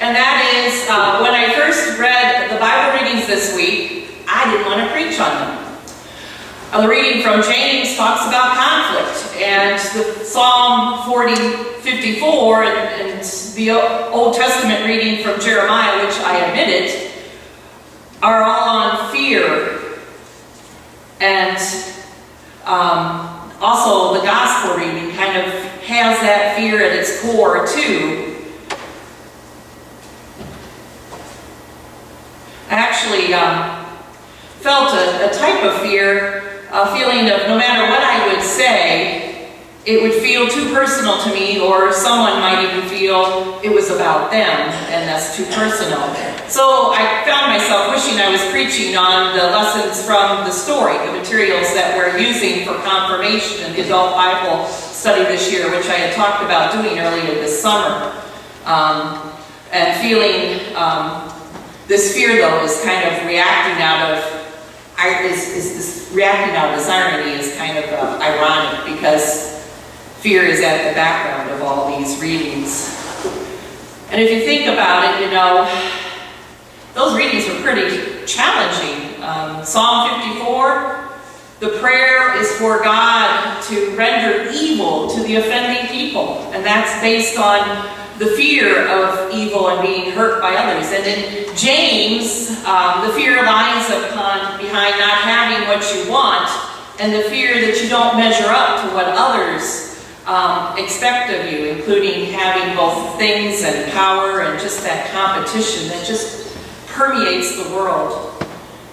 And that is, when I first read the Bible readings this week, I didn't want to preach on them. The reading from James talks about conflict, and the Psalm 54 and the Old Testament reading from Jeremiah, which I admitted, are all on fear. And also the gospel reading kind of has that fear at its core too. I actually felt a type of fear, a feeling of no matter what I would say, it would feel too personal to me, or someone might even feel it was about them, and that's too personal. So I found myself wishing I was preaching on the lessons from the story, the materials that we're using for confirmation in the adult Bible study this year, which I had talked about doing earlier this summer. And feeling this fear, though, is kind of reacting out of this irony is kind of ironic, because fear is at the background of all these readings. And if you think about it, you know, those readings were pretty challenging. Psalm 54, the prayer is for God to render evil to the offending people. And that's based on the fear of evil and being hurt by others. And in James, the fear lies behind not having what you want, and the fear that you don't measure up to what others expect of you, including having both things and power, and just that competition that just permeates the world.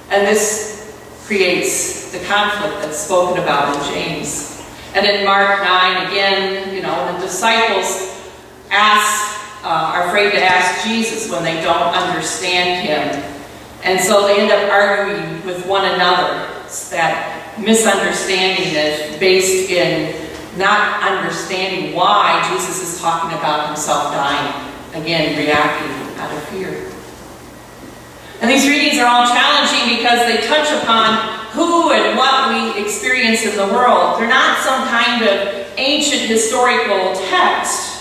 And this creates the conflict that's spoken about in James. And in Mark 9, again, you know, the disciples are afraid to ask Jesus when they don't understand him. And so they end up arguing with one another. It's that misunderstanding that's based in not understanding why Jesus is talking about himself dying. Again, reacting out of fear. And these readings are all challenging because they touch upon who and what we experience in the world. They're not some kind of ancient historical text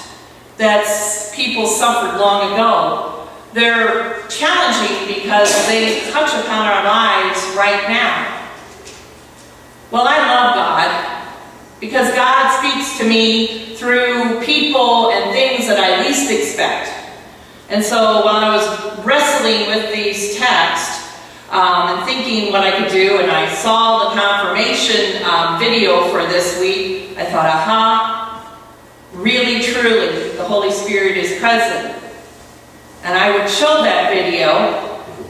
that people suffered long ago. They're challenging because they touch upon our lives right now. Well, I love God because God speaks to me through people and things that I least expect. And so while I was wrestling with these texts and thinking what I could do, and I saw the confirmation video for this week, I thought, aha, really, truly, the Holy Spirit is present. And I would show that video,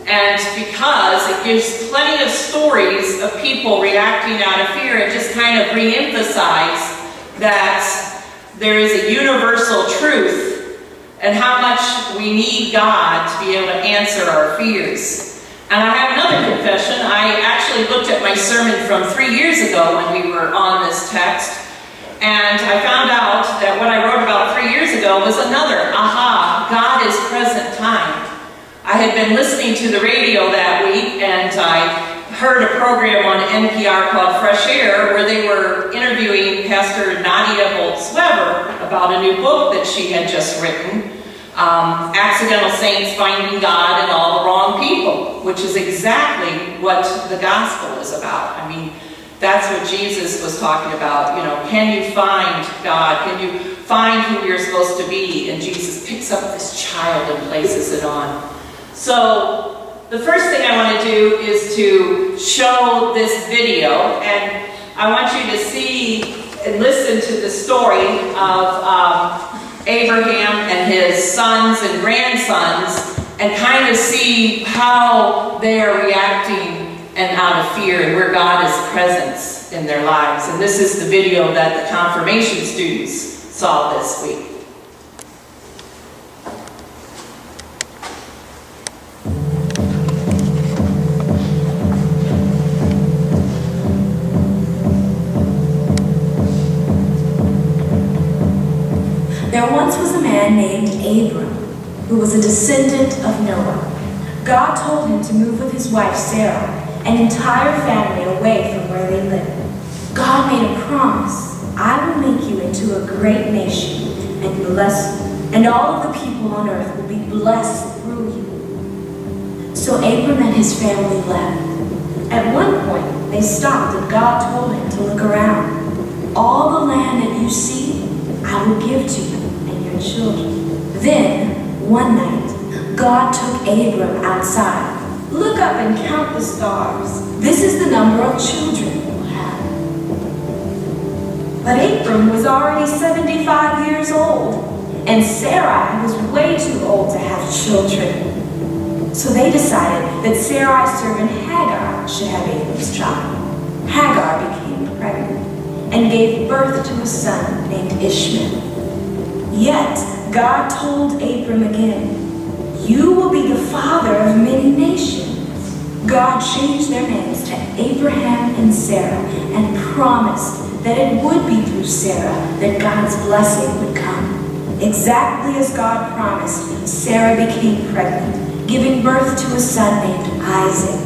and because it gives plenty of stories of people reacting out of fear, it just kind of re-emphasizes that there is a universal truth and how much we need God to be able to answer our fears. And I have another confession. I actually looked at my sermon from 3 years ago when we were on this text, and I found out that what I wrote about 3 years ago was another aha, God is present time. I had been listening to the radio that week, and I heard a program on NPR called Fresh Air, where they were interviewing Pastor Nadia Bolz-Weber about a new book that she had just written, Accidental Saints Finding God in All the Wrong People, which is exactly what the gospel is about. I mean, that's what Jesus was talking about. You know, can you find God? Can you find who you're supposed to be? And Jesus picks up this child and places it on. So the first thing I want to do is to show this video, and I want you to see and listen to the story of Abraham and his sons and grandsons, and kind of see how they are reacting and out of fear, and where God is present in their lives. And this is the video that the confirmation students saw this week. There once was a man named Abram, who was a descendant of Noah. God told him to move with his wife Sarah, an entire family, away from where they lived. God made a promise: I will make you into a great nation and bless you. and all of the people on earth will be blessed through you." So Abram and his family left. At one point, they stopped and God told him to look around. "All the land that you see, I will give to you and your children." Then, one night, God took Abram outside. "Look up and count the stars. This is the number of children you will have." But Abram was already 75 years old, and Sarai was way too old to have children. So they decided that Sarai's servant Hagar should have Abram's child. Hagar became pregnant and gave birth to a son named Ishmael. Yet God told Abram again, "You will be the father of many nations." God changed their names to Abraham and Sarah and promised that it would be through Sarah that God's blessing would come. Exactly as God promised, Sarah became pregnant, giving birth to a son named Isaac.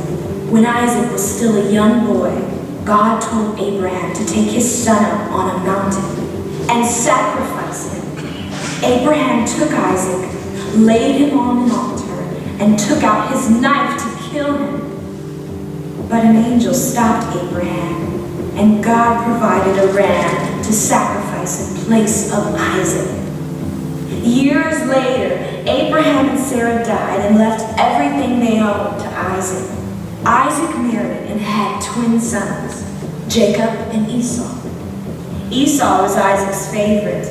When Isaac was still a young boy, God told Abraham to take his son up on a mountain and sacrifice him. Abraham took Isaac, laid him on an altar, and took out his knife to kill him. But an angel stopped Abraham, and God provided a ram to sacrifice in place of Isaac. Years later, Abraham and Sarah died and left everything they owned to Isaac. Isaac married and had twin sons, Jacob and Esau. Esau was Isaac's favorite,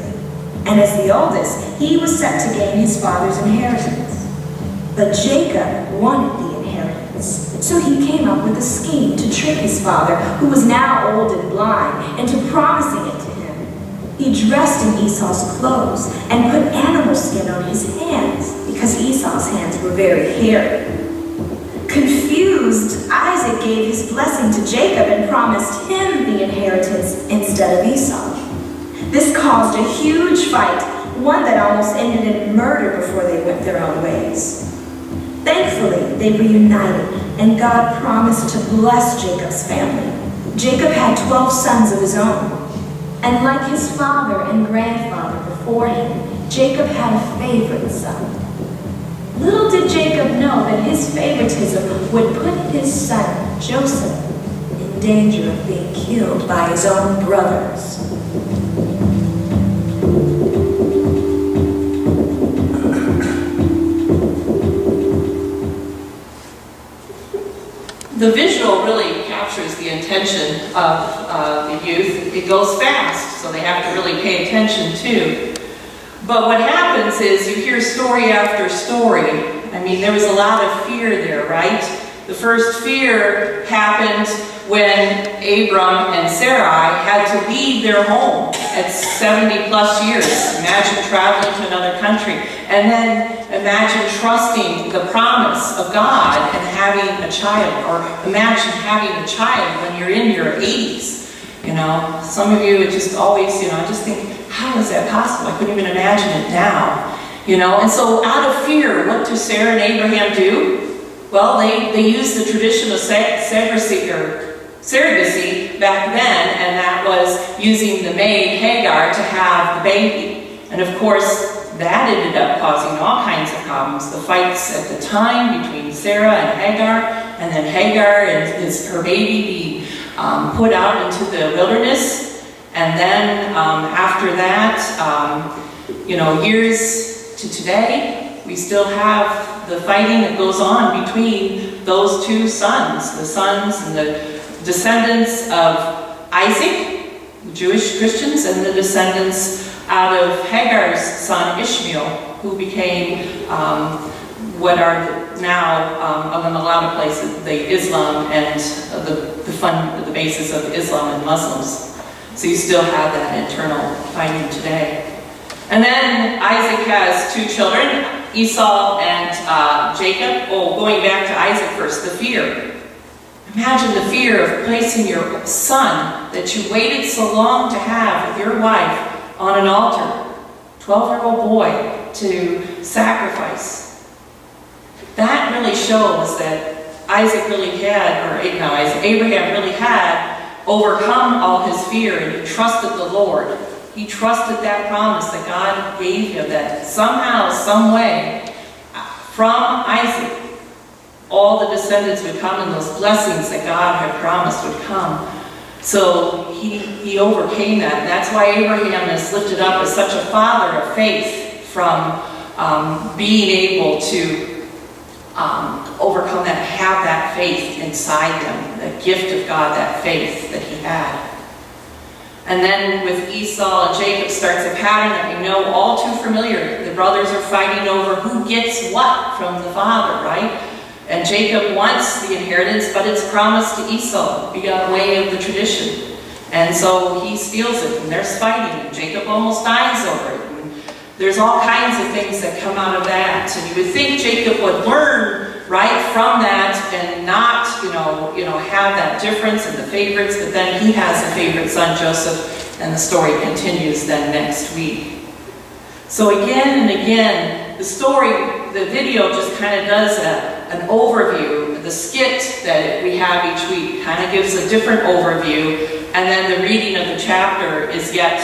and as the oldest, he was set to gain his father's inheritance. But Jacob wanted the inheritance, so he came up with a scheme to trick his father, who was now old and blind, into promising it to him. He dressed in Esau's clothes and put animal skin on his hands, because Esau's hands were very hairy. Confused, Isaac gave his blessing to Jacob and promised him the inheritance instead of Esau. This caused a huge fight, one that almost ended in murder before they went their own ways. Thankfully, they reunited, and God promised to bless Jacob's family. Jacob had 12 sons of his own, and like his father and grandfather before him, Jacob had a favorite son. Little did Jacob know that his favoritism would put his son, Joseph, in danger of being killed by his own brothers. The visual really captures the intention of the youth. It goes fast, so they have to really pay attention too. But what happens is you hear story after story. I mean, there was a lot of fear there, right? The first fear happened when Abram and Sarai had to leave their home at 70 plus years. Imagine traveling to another country. And then imagine trusting the promise of God and having a child. Or imagine having a child when you're in your 80s. You know, some of you, it just always, you know, I just think, how is that possible? I couldn't even imagine it now. You know, and so out of fear, what do Sarah and Abraham do? Well, they used the tradition of surrogacy back then, and that was using the maid Hagar to have the baby. And of course, that ended up causing all kinds of problems. The fights at the time between Sarah and Hagar, and then Hagar and her baby being put out into the wilderness. And then after that, you know, years to today, we still have the fighting that goes on between those two sons, the sons and the descendants of Isaac, the Jewish Christians, and the descendants out of Hagar's son Ishmael, who became what are now, in a lot of places, the Islam and the basis of Islam and Muslims. So you still have that internal fighting today. And then Isaac has two children, Esau and Jacob. Oh, going back to Isaac first, the fear. Imagine the fear of placing your son that you waited so long to have with your wife on an altar, 12-year-old boy, to sacrifice. That really shows that Abraham really had overcome all his fear, and he trusted the Lord. He trusted that promise that God gave him, that somehow, some way, from Isaac, all the descendants would come and those blessings that God had promised would come. So he overcame that. And that's why Abraham is lifted up as such a father of faith, from being able to overcome that, have that faith inside them, the gift of God, that faith that he had. And then with Esau and Jacob starts a pattern that we know all too familiar. The brothers are fighting over who gets what from the father, right? And Jacob wants the inheritance, but it's promised to Esau via way of the tradition. And so he steals it, and there's fighting, and Jacob almost dies over it. And there's all kinds of things that come out of that. And you would think Jacob would learn right from that and not, have that difference in the favorites, but then he has a favorite son, Joseph, and the story continues then next week. So again and again, the video just kind of does an overview. The skit that we have each week kind of gives a different overview, and then the reading of the chapter is yet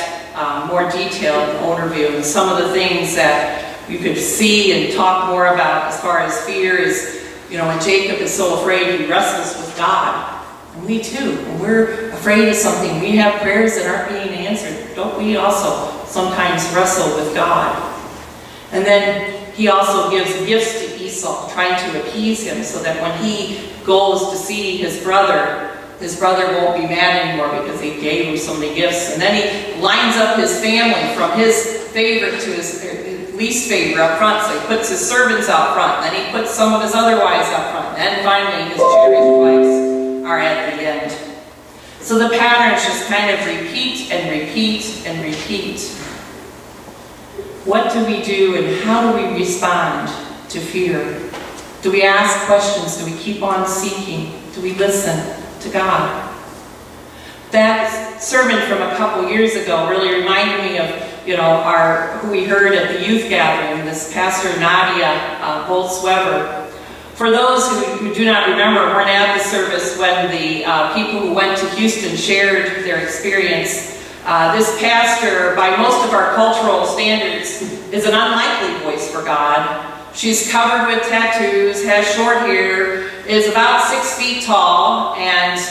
more detailed overview. And some of the things that you could see and talk more about as far as fear is, when Jacob is so afraid, he wrestles with God. And we too, when we're afraid of something, we have prayers that aren't being answered. Don't we also sometimes wrestle with God? And then he also gives gifts to Esau, trying to appease him so that when he goes to see his brother won't be mad anymore because he gave him so many gifts. And then he lines up his family from his favorite to his least favorite up front. So he puts his servants out front, then he puts some of his other wives up front, and then finally his cherished wives are at the end. So the patterns just kind of repeat and repeat and repeat. What do we do and how do we respond to fear? Do we ask questions? Do we keep on seeking? Do we listen to God? That sermon from a couple years ago really reminded me of who we heard at the youth gathering, this Pastor Nadia Boltz-Weber. For those who do not remember, weren't at the service when the people who went to Houston shared their experience. This pastor, by most of our cultural standards, is an unlikely voice for God. She's covered with tattoos, has short hair, is about 6 feet tall, and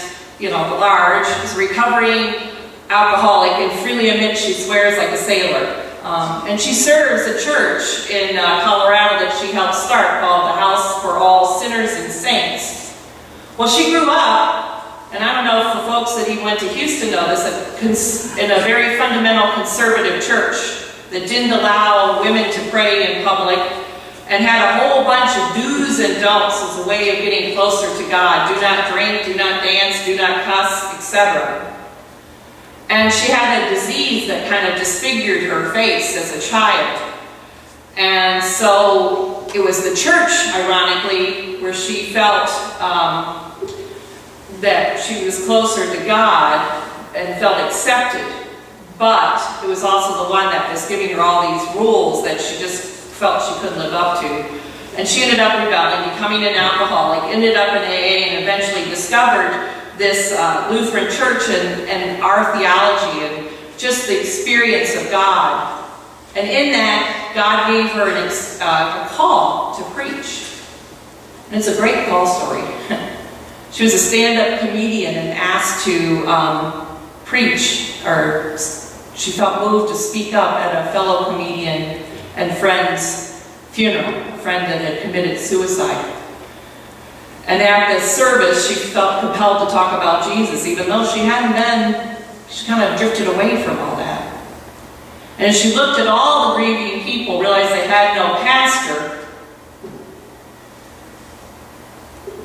large, is recovering alcoholic, and freely admits she swears like a sailor. And she serves a church in Colorado that she helped start called the House for All Sinners and Saints. Well, she grew up, and I don't know if the folks that he went to Houston know this, in a very fundamental conservative church that didn't allow women to pray in public and had a whole bunch of do's and don'ts as a way of getting closer to God. Do not drink, do not dance, do not cuss, etc. And she had a disease that kind of disfigured her face as a child. And so it was the church, ironically, where she felt that she was closer to God and felt accepted. But it was also the one that was giving her all these rules that she just felt she couldn't live up to. And she ended up rebelling, becoming an alcoholic, ended up in AA, and eventually discovered this Lutheran church and our theology and just the experience of God. And in that, God gave her a call to preach. And it's a great call story. She was a stand-up comedian and asked to preach, or she felt moved to speak up at a fellow comedian and friend's funeral, a friend that had committed suicide. And at the service, she felt compelled to talk about Jesus, even though she hadn't been, she kind of drifted away from all that. And as she looked at all the grieving people, realized they had no pastor,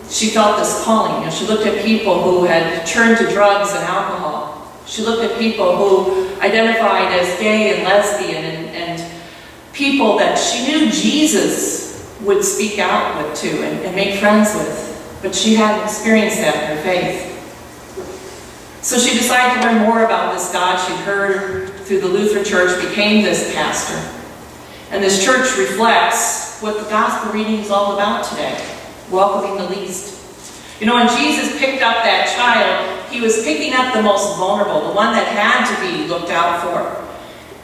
she felt this calling. And she looked at people who had turned to drugs and alcohol. She looked at people who identified as gay and lesbian and people that she knew Jesus would speak out with to and make friends with. But she hadn't experienced that in her faith. So she decided to learn more about this God she'd heard through the Lutheran Church, became this pastor. And this church reflects what the gospel reading is all about today, welcoming the least. When Jesus picked up that child, he was picking up the most vulnerable, the one that had to be looked out for.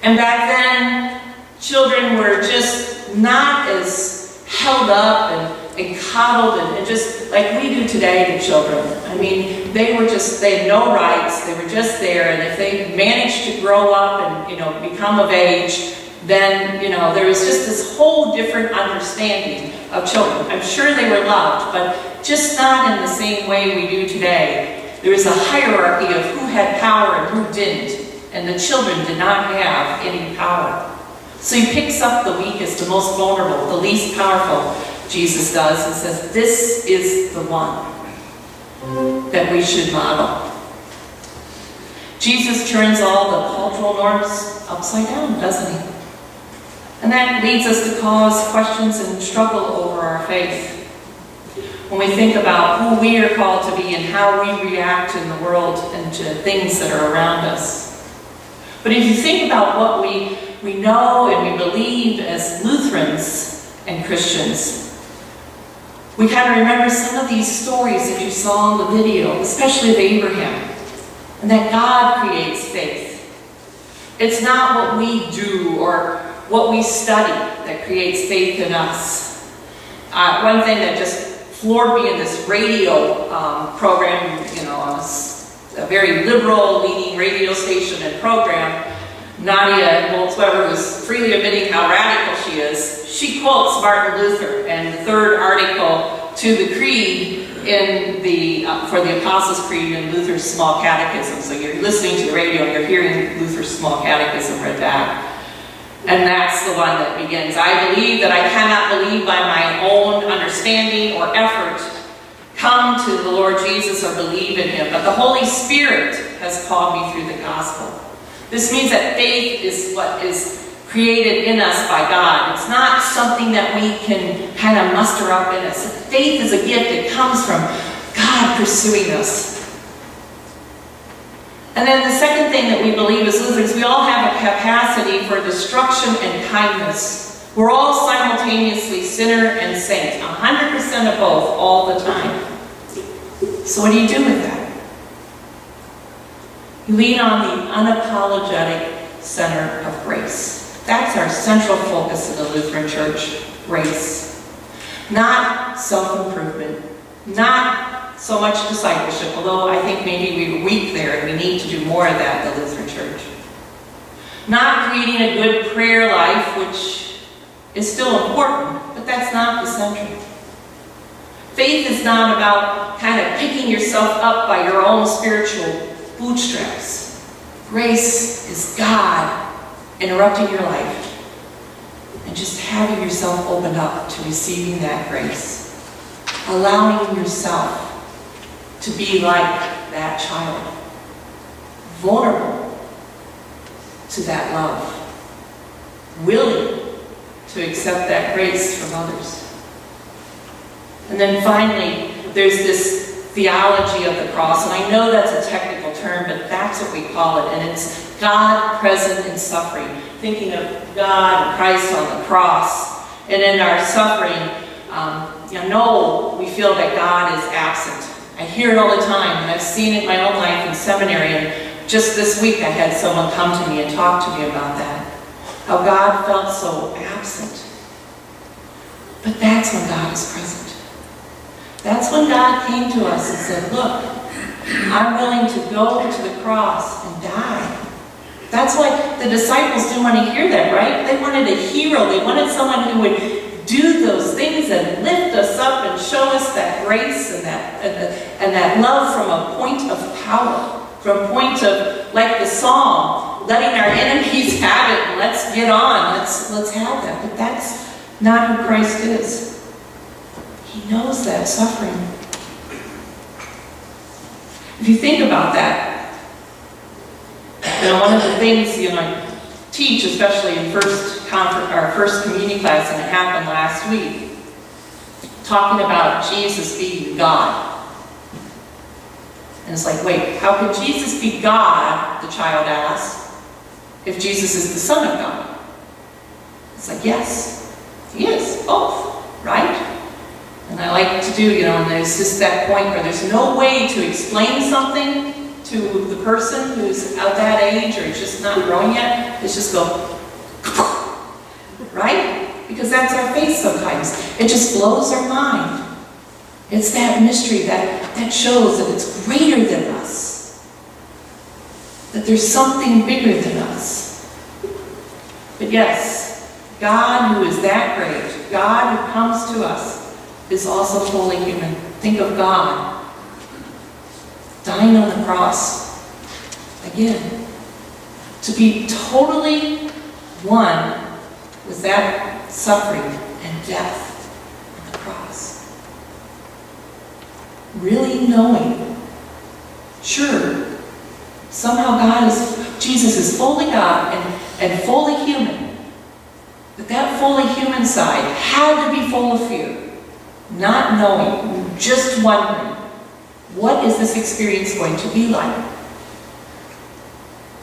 And back then, children were just not as held up and coddled and just like we do today to children. I mean, they had no rights, they were just there, and if they managed to grow up and, become of age, then, there was just this whole different understanding of children. I'm sure they were loved, but just not in the same way we do today. There was a hierarchy of who had power and who didn't, and the children did not have any power. So he picks up the weakest, the most vulnerable, the least powerful, Jesus does, and says, this is the one that we should model. Jesus turns all the cultural norms upside down, doesn't he? And that leads us to cause questions and struggle over our faith. When we think about who we are called to be and how we react in the world and to things that are around us. But if you think about what we know and we believe as Lutherans and Christians, we kind of remember some of these stories that you saw in the video, especially of Abraham, and that God creates faith. It's not what we do or what we study that creates faith in us. One thing that just floored me in this radio program, on a very liberal-leaning radio station and program, Nadia Bolz-Weber, who's freely admitting how radical she is, she quotes Martin Luther and the third article to the Creed for the Apostles' Creed in Luther's Small Catechism. So you're listening to the radio and you're hearing Luther's Small Catechism read back. And that's the one that begins, I believe that I cannot believe by my own understanding or effort, come to the Lord Jesus or believe in him, but the Holy Spirit has called me through the gospel. This means that faith is what is created in us by God. It's not something that we can kind of muster up in us. Faith is a gift that comes from God pursuing us. And then the second thing that we believe as Lutherans, we all have a capacity for destruction and kindness. We're all simultaneously sinner and saint, 100% of both all the time. So what do you do with that? You lean on the unapologetic center of grace. That's our central focus in the Lutheran Church, grace. Not self-improvement, not so much discipleship, although I think maybe we were weak there and we need to do more of that in the Lutheran Church. Not creating a good prayer life, which is still important, but that's not the center. Faith is not about kind of picking yourself up by your own spiritual bootstraps. Grace is God interrupting your life and just having yourself opened up to receiving that grace. Allowing yourself to be like that child, vulnerable to that love, willing to accept that grace from others. And then finally, there's this theology of the cross, and I know that's a technical term, but that's what we call it, and it's God present in suffering, thinking of God and Christ on the cross, and in our suffering, we feel that God is absent. I hear it all the time, and I've seen it in my own life in seminary, and just this week I had someone come to me and talk to me about that. How God felt so absent. But that's when God is present. That's when God came to us and said, look, I'm willing to go to the cross and die. That's why the disciples didn't want to hear that, right? They wanted a hero. They wanted someone who would do those things and lift us up and show us that grace and that love from a point of power, from a point of, like the psalm, letting our enemies have it and let's get on, let's have that. But that's not who Christ is. He knows that suffering. If you think about that, one of the things I teach, especially in first communion class, and it happened last week, talking about Jesus being God. And it's like, wait, how can Jesus be God, the child asks, if Jesus is the Son of God? It's like, yes, he is, both, right? And I like to do, and there's just that point where there's no way to explain something to the person who's at that age or just not growing yet is just go, right? Because that's our faith sometimes. It just blows our mind. It's that mystery that shows that it's greater than us. That there's something bigger than us. But yes, God who is that great, God who comes to us, is also fully human. Think of God dying on the cross. Again, to be totally one with that suffering and death on the cross. Really knowing, sure, somehow Jesus is fully God and fully human. But that fully human side had to be full of fear. Not knowing, just wondering, what is this experience going to be like?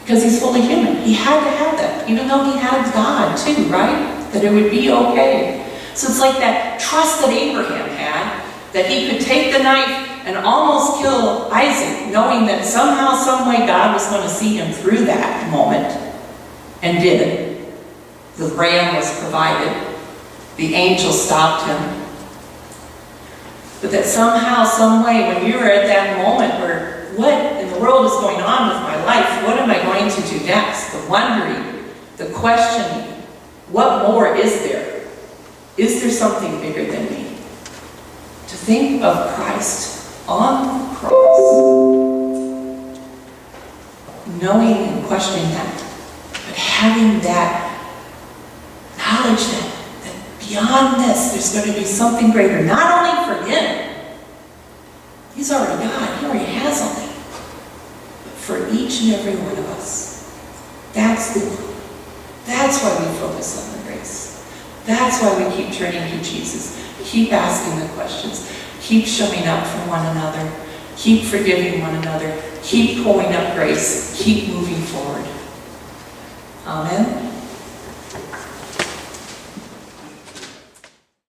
Because he's fully human. He had to have that, even though he had God too, right? That it would be okay. So it's like that trust that Abraham had, that he could take the knife and almost kill Isaac, knowing that somehow, some way God was going to see him through that moment, and did it. The ram was provided. The angel stopped him. But that somehow, some way, when you're at that moment where, what in the world is going on with my life? What am I going to do next? The wondering, the questioning. What more is there? Is there something bigger than me? To think of Christ on the cross, knowing and questioning that, but having that knowledge that beyond this, there's going to be something greater. Not only for him, he's already God, he already has all that, but for each and every one of us. That's why we focus on the grace. That's why we keep turning to Jesus. Keep asking the questions. Keep showing up for one another. Keep forgiving one another. Keep pouring up grace. Keep moving forward. Amen.